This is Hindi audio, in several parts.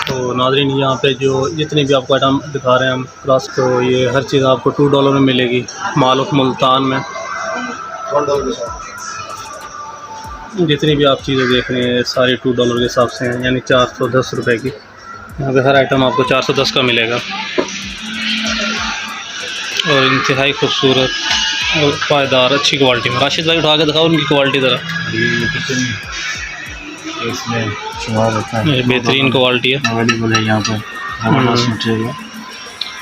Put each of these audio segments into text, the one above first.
तो नाज़रीन यहाँ पे जो जितने भी आपको आइटम दिखा रहे हैं हम क्रॉस, तो ये हर चीज़ आपको $2 में मिलेगी। मालूक मुल्तान में जितनी भी आप चीज़ें देख रहे हैं सारी $2 के हिसाब से हैं, यानी 410 रुपये की। यहाँ पे हर आइटम आपको 410 का मिलेगा और इंतहाई खूबसूरत और पायदार अच्छी क्वालिटी में। राशिद भाई उठा के दिखाओ उनकी क्वालिटी ज़रा। इसमें शुमार होता है, बेहतरीन क्वालिटी है, अवेलेबल है यहाँ पर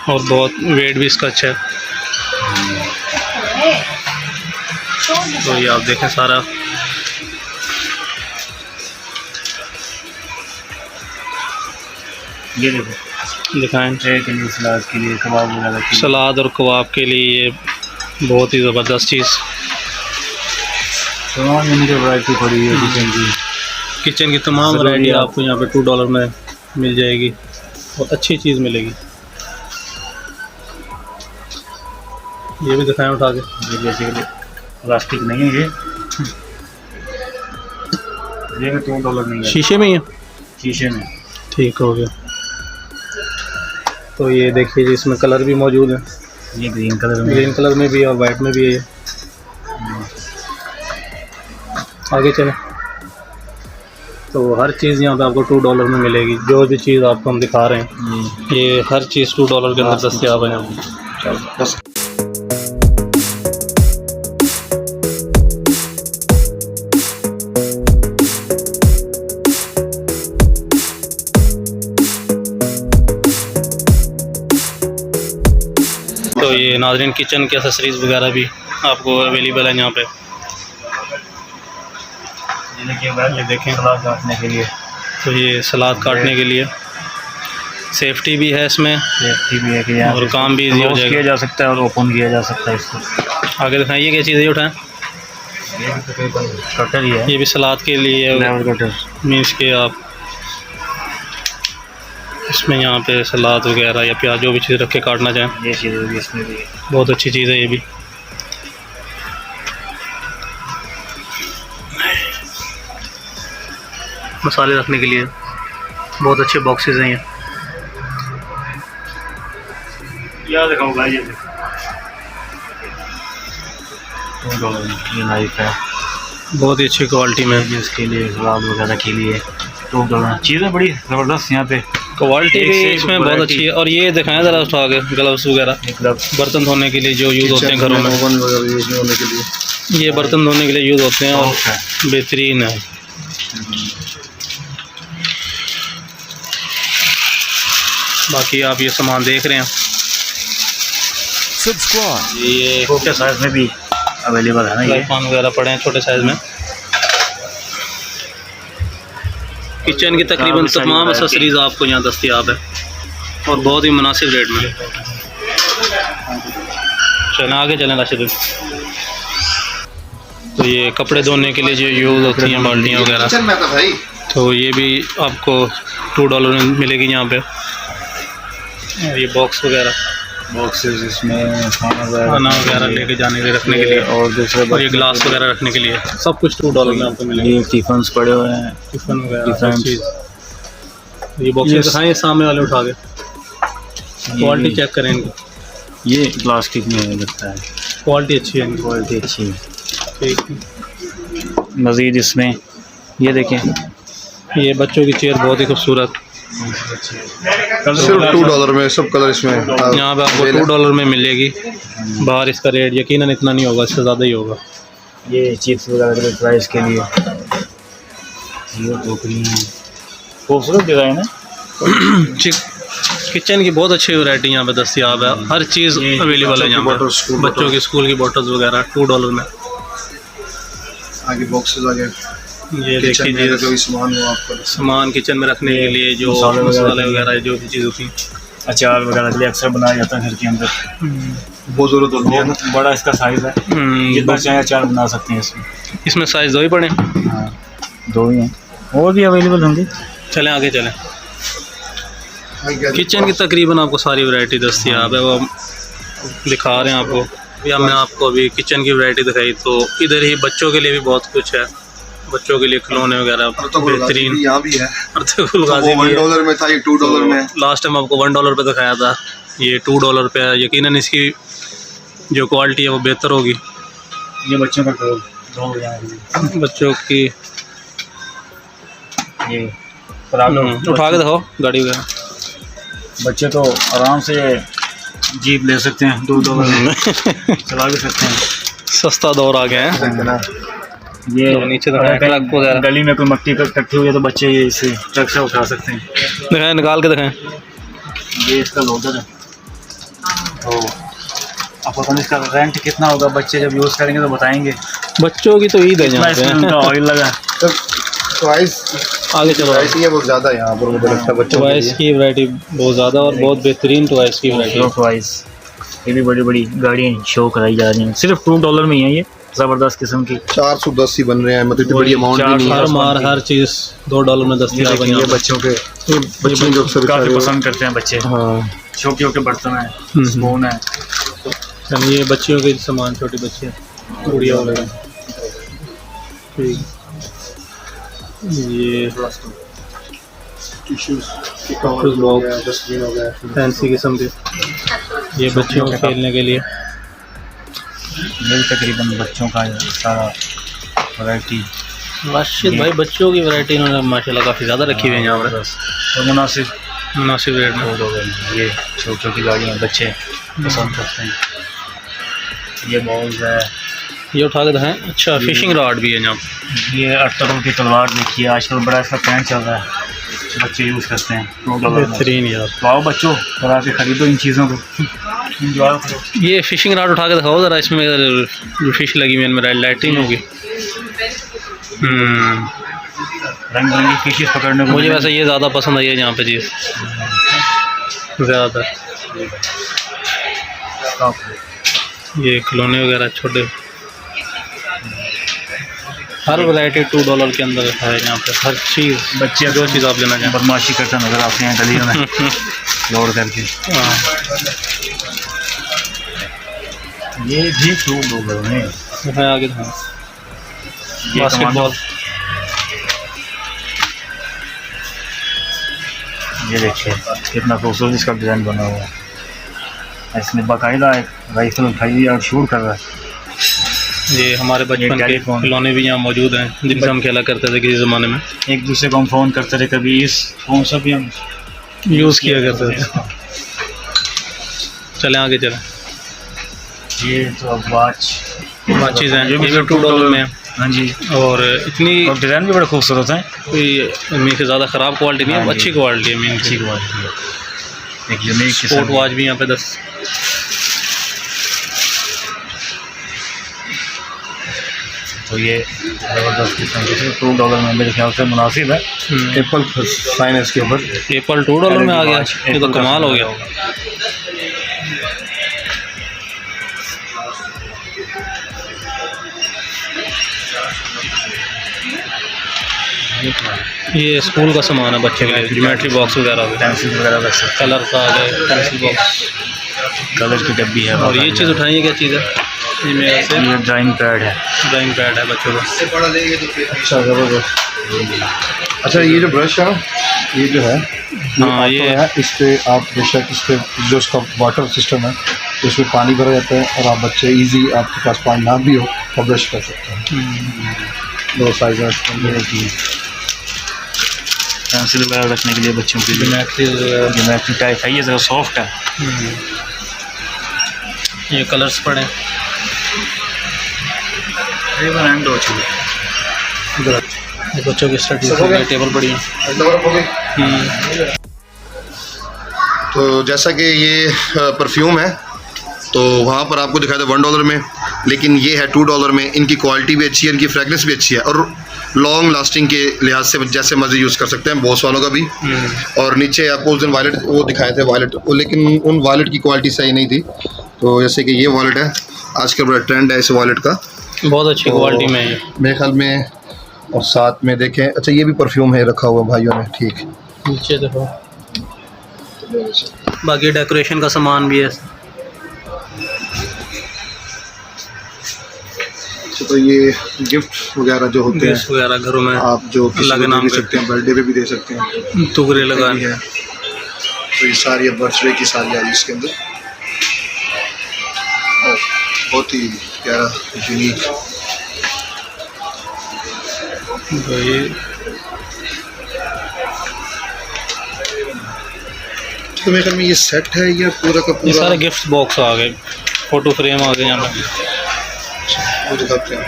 और बहुत वेट भी इसका अच्छा है। तो ये आप देखें सारा ये देखो दिखाएं के लिए, सलाद के लिए, कबाब वगैरह के लिए। सलाद और कबाब के लिए ये बहुत ही ज़बरदस्त चीज़। तमाम वैरायटी पड़ी है किचन की तमाम वैरायटी आपको यहाँ पे $2 में मिल जाएगी और अच्छी चीज़ मिलेगी। ये भी दिखाएं उठा के। ये बेसिकली प्लास्टिक नहीं है, ये $2 नहीं है, शीशे में ही है, शीशे में। ठीक हो गया। तो ये देखिए जी इसमें कलर भी मौजूद है, ये ग्रीन कलर में, ग्रीन कलर में भी है और वाइट में भी है। आगे चलें। तो हर चीज़ यहाँ पे आपको $2 में मिलेगी। जो भी चीज़ आपको हम दिखा रहे हैं ये हर चीज़ $2 के अंदर दस्तियाब है यहाँ पर। तो ये नाज़रीन किचन के एक्सेसरीज़ वगैरह भी आपको अवेलेबल है यहाँ पे। ये देखें सलाद काटने के लिए, तो ये सलाद काटने के लिए सेफ्टी भी है इसमें, सेफ्टी भी है कि यहाँ और काम भी इजी हो जाएगा, किया जा सकता है और ओपन किया जा सकता है इसको। आगे दिखाएं ये क्या चीज़ है उठाएं। ये भी तकरीबन कटर ही है, ये भी सलाद के लिए लेवल कटर, मीन्स के आप इसमें यहाँ पे सलाद वगैरह या प्याज जो भी चीज़ रख के काटना चाहें, ये चीज़ भी इसमें भी बहुत अच्छी चीज़ है ये भी। मसाले रखने के लिए बहुत अच्छे बॉक्सेस हैं ये। याद रखो भाई, ये $2 नाइफ है, बहुत ही अच्छी क्वालिटी में। इसके लिए सलाद वगैरह के लिए $2 चीज़ें बड़ी ज़बरदस्त यहाँ पे, क्वालिटी भी इसमें बहुत अच्छी है। और ये दिखाएं ज़रा उठा के ग्लव्स वगैरह, बर्तन धोने के लिए जो यूज़ होते हैं घरों में, होने के लिए ये बर्तन धोने के लिए यूज़ होते हैं और बेहतरीन है। बाकी आप ये सामान देख रहे हैं, ये छोटे साइज में भी अवेलेबल है ना, ये पान वगैरह पड़े हैं छोटे साइज में। किचन की तकरीबन तमाम एक्सेसरीज आपको यहाँ दस्तियाब है और बहुत ही मुनासिब रेट में। चलें आगे चलें राशिद। तो ये कपड़े धोने के लिए जो यूज़ होती हैं बाल्टियाँ वगैरह, तो ये भी आपको $2 में मिलेगी यहाँ पे। और ये बॉक्स वगैरह, बॉक्सेस इसमें खाना वगैरह लेके जाने के लिए रखने के लिए, और दूसरे और ये ग्लास वगैरह रखने के लिए सब कुछ $2 में आपको मिलेगा। ये टिफिन पड़े हुए हैं, टिफिन वगैरह चीज़। ये बॉक्सेस दिखाएं सामने वाले उठा के, क्वालिटी चेक करें इनकी। ये प्लास्टिक में लगता है, क्वालिटी अच्छी है इनकी, क्वालिटी अच्छी है। ठीक। मज़ीद इसमें ये देखें, ये बच्चों की चेयर बहुत ही खूबसूरत, सिर्फ $2 में सब कलर इसमें यहाँ पे आपको $2 में मिलेगी। बाहर इसका रेट यकीनन इतना नहीं होगा, इससे ज़्यादा ही होगा। ये चिप्स वगैरह के प्राइस के लिए ये टोकरी खूबसूरत डिज़ाइन है। किचन की बहुत अच्छी वैरायटी यहाँ पे दस्तियाब है, हर चीज़ अवेलेबल है यहाँ पे। बच्चों की स्कूल की बोटल्स वगैरह $2 में। आगे बॉक्सेस आ गए, ये देखिए जी जो भी सामान हो आपका, सामान किचन में रखने के लिए जो मसाले वगैरह जो भी चीज़ होती है, अचार वगैरह के लिए अक्सर बनाया जाता है घर के अंदर, बहुत ज़रूरत होती है। बहुत बड़ा इसका साइज़ है, जितना चाहे अचार बना सकते हैं इसमें। इसमें साइज़ 2 ही पड़े, हाँ 2 ही हैं, और भी अवेलेबल होंगे। चलें आगे चलें। किचन की तकरीबन आपको सारी वैरायटी दस्तियाब है, वो दिखा रहे हैं आपको। या मैं आपको अभी किचन की वैरायटी दिखाई, तो इधर ही बच्चों के लिए भी बहुत कुछ है बच्चों के लिए खिलौने वगैरह बेहतरीन। यहाँ भी है, अर्तुगरुल तो गाजी वो भी है। $1 में था, ये $2 में है। लास्ट टाइम आपको $1 पे दिखाया था, ये $2 पे है। यकीनन इसकी जो क्वालिटी है वो बेहतर होगी। ये बच्चों का डॉल बच्चों की ये उठा के दिखाओ गाड़ी वगैरह। बच्चे तो आराम से जीप ले सकते हैं, $2 में चला भी सकते हैं। सस्ता दौर आ गया है। देखते ना, ये तो नीचे दिखाएं ट्रक वगैरह। गली में कोई मट्टी का इकट्ठी हुई है तो बच्चे ये इसे ट्रक से उठा सकते हैं। दिखाएं, निकाल के दिखाएं। ये इसका लोडर है। तो अब पता नहीं इसका रेंट कितना होगा, बच्चे जब यूज़ करेंगे तो बताएंगे। बच्चों की तो ईद है कितना यहाँ इसमें पे। उनका ऑयल लगा। तो प्राइस आगे चलो। प्राइस ही है बहुत ज़्यादा यहाँ पर, मुझे लगता है बच्चों के टॉयस लिए। की वैरायटी बहुत ज़्यादा और बहुत बेहतरीन टॉयस की वैरायटी। प्राइस ये भी बड़ी बड़ी गाड़ियाँ शो कराई जा रही हैं, सिर्फ $2 में ही है ये, ज़बरदस्त किस्म की। 410 ही बन रहे हैं, मतलब इतनी बड़ी अमाउंट भी नहीं है। हर मार हर चीज़ $2 में दस्तियाब है ये यहाँ पे। बच्चों के बच्चों जो अक्सर काफ़ी बेचारे- पसंद करते हैं बच्चे। हाँ, छोटे बर्तन है, स्पून है। चलिए ये बच्चियों के सामान, छोटी बच्चियाँ, गुड़िया वगैरह। ठीक, ये टिश्यूज Tissues हो गया, डस्टबिन हो गया। फैंसी किस्म के, ये बच्चों को खेलने के लिए। ये भी तकरीबन बच्चों का सारा वैरायटी राशिद भाई बच्चों की वैरायटी इन्होंने माशाल्लाह काफ़ी ज़्यादा रखी हुई है यहाँ पर, और मुनासिब मुनासिब रेट में। ये छोटी की गाड़ियाँ बच्चे पसंद करते हैं। ये बॉल्स है, ये उठा के दिखाएं। अच्छा, फिशिंग रॉड भी है यहाँ पर। ये अर्तुगरुल की तलवार देखिए, आजकल बड़ा इसका ट्रेंड चल रहा है, बच्चे यूज़ करते हैं $2 में। बेहतरीन यार। तो आओ बच्चों और आके खरीदो इन चीज़ों को, इंजॉय करो। ये फिशिंग रॉड उठा के दिखाओ ज़रा, इसमें जो फिश लगी हुई है इनमें लाइटिंग होगी। रंग बिरंगी फिशेस पकड़ने को मुझे मिलेंगी। वैसे ये ज़्यादा पसंद आई है यहाँ पे चीज़ ज़्यादा। ये खिलौने वगैरह छोटे, हर वैरायटी $2 के अंदर है यहाँ पे। हर चीज़, बच्चे जो चीज़ आप लेना चाहें। बदमाशी करते नजर आते हैं गलियों में लोड करके। हाँ, ये भी $2 में। दिखाएं आगे दिखाएं। ये बास्केटबॉल, ये देखिए कितना खूबसूरत इसका डिज़ाइन बना हुआ है। इसमें बाकायदा एक राइफल उठाई हुई है और शूट कर रहा है। ये हमारे बचपन के टेलीफोन। खिलौने भी यहाँ मौजूद हैं जिनसे हम खेला करते थे किसी ज़माने में, एक दूसरे को हम फ़ोन करते थे, कभी इस फ़ोन से भी हम यूज़ किया करते थे। चलें आगे चलें। ये तो अब वॉच चीज़ें हैं, ये भी ये भी $2 में है। हाँ जी, और इतनी और डिज़ाइन भी बड़े खूबसूरत हैं। कोई मीन से ज़्यादा ख़राब क्वालिटी नहीं है, हाँ जी। अच्छी क्वालिटी है मीन अच्छी की। क्वालिटी है, एक यूनिक स्पोर्ट किस्म। वॉच भी यहाँ पे 10। तो ये ज़बरदस्त किस्म के $2 में मेरे ख्याल से मुनासिब है। एप्पल साइन है इसके ऊपर। एप्पल $2 में आ गया, ये तो कमाल हो गया। ये स्कूल का सामान है बच्चे के लिए, ज्योमेट्री बॉक्स वगैरह भी, पेंसिल वगैरह रख सकते कलर का आ गए, पेंसिल बॉक्स। हैं, कलर की डब्बी है। और ये चीज़ उठाइए, क्या चीज़ है? ये मेरे से ये ड्राइंग पैड है। ड्राइंग पैड है बच्चों का। अच्छा, ज़बरदस्त। अच्छा, ये जो ब्रश है, ये जो है, हाँ, ये ये है, इस पे आप बेशक इस पे जो इसका वाटर सिस्टम है, उसमें पानी भरा जाता है और आप बच्चे इजी, आपके पास पानी ना भी हो तो ब्रश कर सकते हैं। दो साइज है इसके अंदर। पेंसिल वगैरह रखने के लिए बच्चों के लिए ज्योमेट्री ज्योमेट्री टाइप है, ये ज़रा सॉफ्ट है। ये कलर्स पड़े। तकरीबन एंड हो चुकी है। इधर ये बच्चों की स्टडी की टेबल पड़ी है। तो जैसा कि ये परफ्यूम है, तो वहाँ पर आपको दिखाया था $1 में, लेकिन ये है $2 में। इनकी क्वालिटी भी अच्छी है, इनकी फ्रेगनेंस भी अच्छी है और लॉन्ग लास्टिंग के लिहाज से जैसे मर्जी यूज़ कर सकते हैं, बॉस वालों का भी। और नीचे आपको उस दिन वॉलेट वो दिखाए थे, वॉलेट, लेकिन उन वॉलेट की क्वालिटी सही नहीं थी। तो जैसे कि ये वॉलेट है, आजकल बड़ा ट्रेंड है इस वॉलेट का, बहुत अच्छी तो क्वालिटी में है ये। मेरे ख्याल में। और साथ में देखें, अच्छा ये भी परफ्यूम है रखा हुआ भाइयों ने, ठीक। नीचे देखो, बाकी डेकोरेशन का सामान भी है। अच्छा, तो ये गिफ्ट वगैरह जो होते गिफ्ट हैं वगैरह घरों में आप जो किसी अल्लाह को के दे नाम भी पे सकते हैं, बर्थडे पे भी दे सकते हैं। टुकड़े लगा ये है तो ये सारी बर्थडे की सारी आई इसके अंदर। बहुत ही प्यारा यूनिक। तो ये तो मेरे ख्याल में ये सेट है या पूरा का ये पूरा? सारे गिफ्ट बॉक्स आ गए, फोटो फ्रेम आ गए यहाँ पे। वो दिखाते हैं।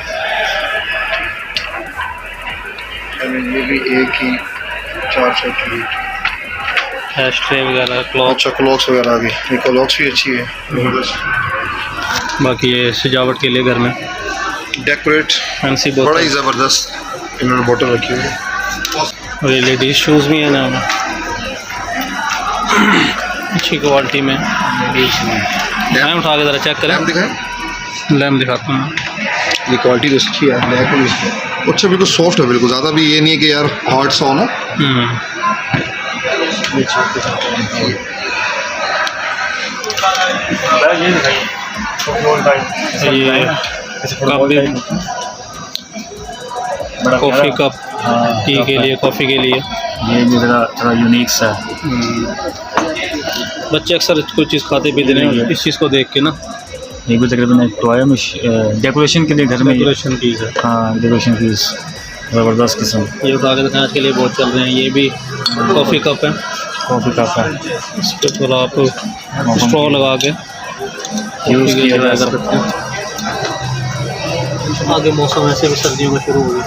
ये भी एक ही 4 सेट की। हैश ट्रे वगैरह, क्लॉक, अच्छा, क्लॉक्स वगैरह आ गई। ये क्लॉक्स भी अच्छी है। बाकी ये सजावट के लिए घर में डेकोरेट फैंसी बड़ा ही बोतल, ज़बरदस्त इन्होंने बोतल रखी हुई है। और ये लेडीज शूज़ भी हैं यहाँ में अच्छी क्वालिटी में। लैम्प उठा के ज़रा चेक करें, लैम्प दिखाएं। लैम्प दिखाता हूँ। ये क्वालिटी तो अच्छी है, ब्लैक और इसकी अच्छा बिल्कुल सॉफ्ट है, बिल्कुल ज़्यादा भी ये नहीं है कि यार हार्ड सा हो ना। ये कप भी, कॉफ़ी कप, टी के लिए, कॉफ़ी के लिए। ये भी ज़रा थोड़ा यूनिक सा है। बच्चे अक्सर कोई चीज़ खाते पीते नहीं, इस चीज़ को देख के ना। ये भी तकरीबन एक टॉय में डेकोरेशन के लिए घर में। डेकोरेशन पीस है। हाँ, डेकोरेशन पीस ज़बरदस्त किस्म। ये उठा के दिखाने के लिए बहुत चल रहे हैं। ये भी कॉफ़ी कप है, कॉफ़ी कप है, इस पर थोड़ा आप स्ट्रॉ लगा के यूज़ किया जा कर सकता सकते हैं। आगे मौसम ऐसे भी सर्दियों में शुरू हो गया।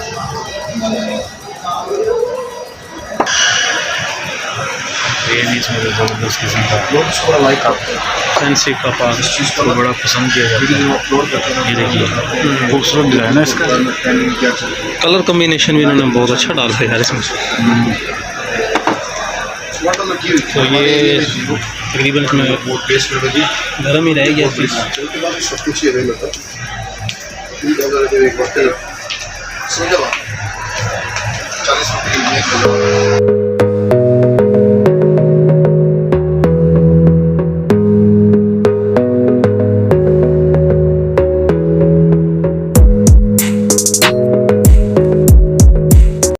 ये भी इसमें ज़बरदस्त किस्म का फैंसी कप आ गया। इसको बड़ा पसंद किया जाता है। ये देखिए खूबसूरत डिज़ाइन है इसका। कलर कम्बिनेशन भी इन्होंने बहुत अच्छा डाला है यार इसमें। तो ये तकरीबन इसमें गर्म ही रहेगी अब चीज़। सब कुछ ही अवेलेबल है। $2 एक वक्त 40 रुपये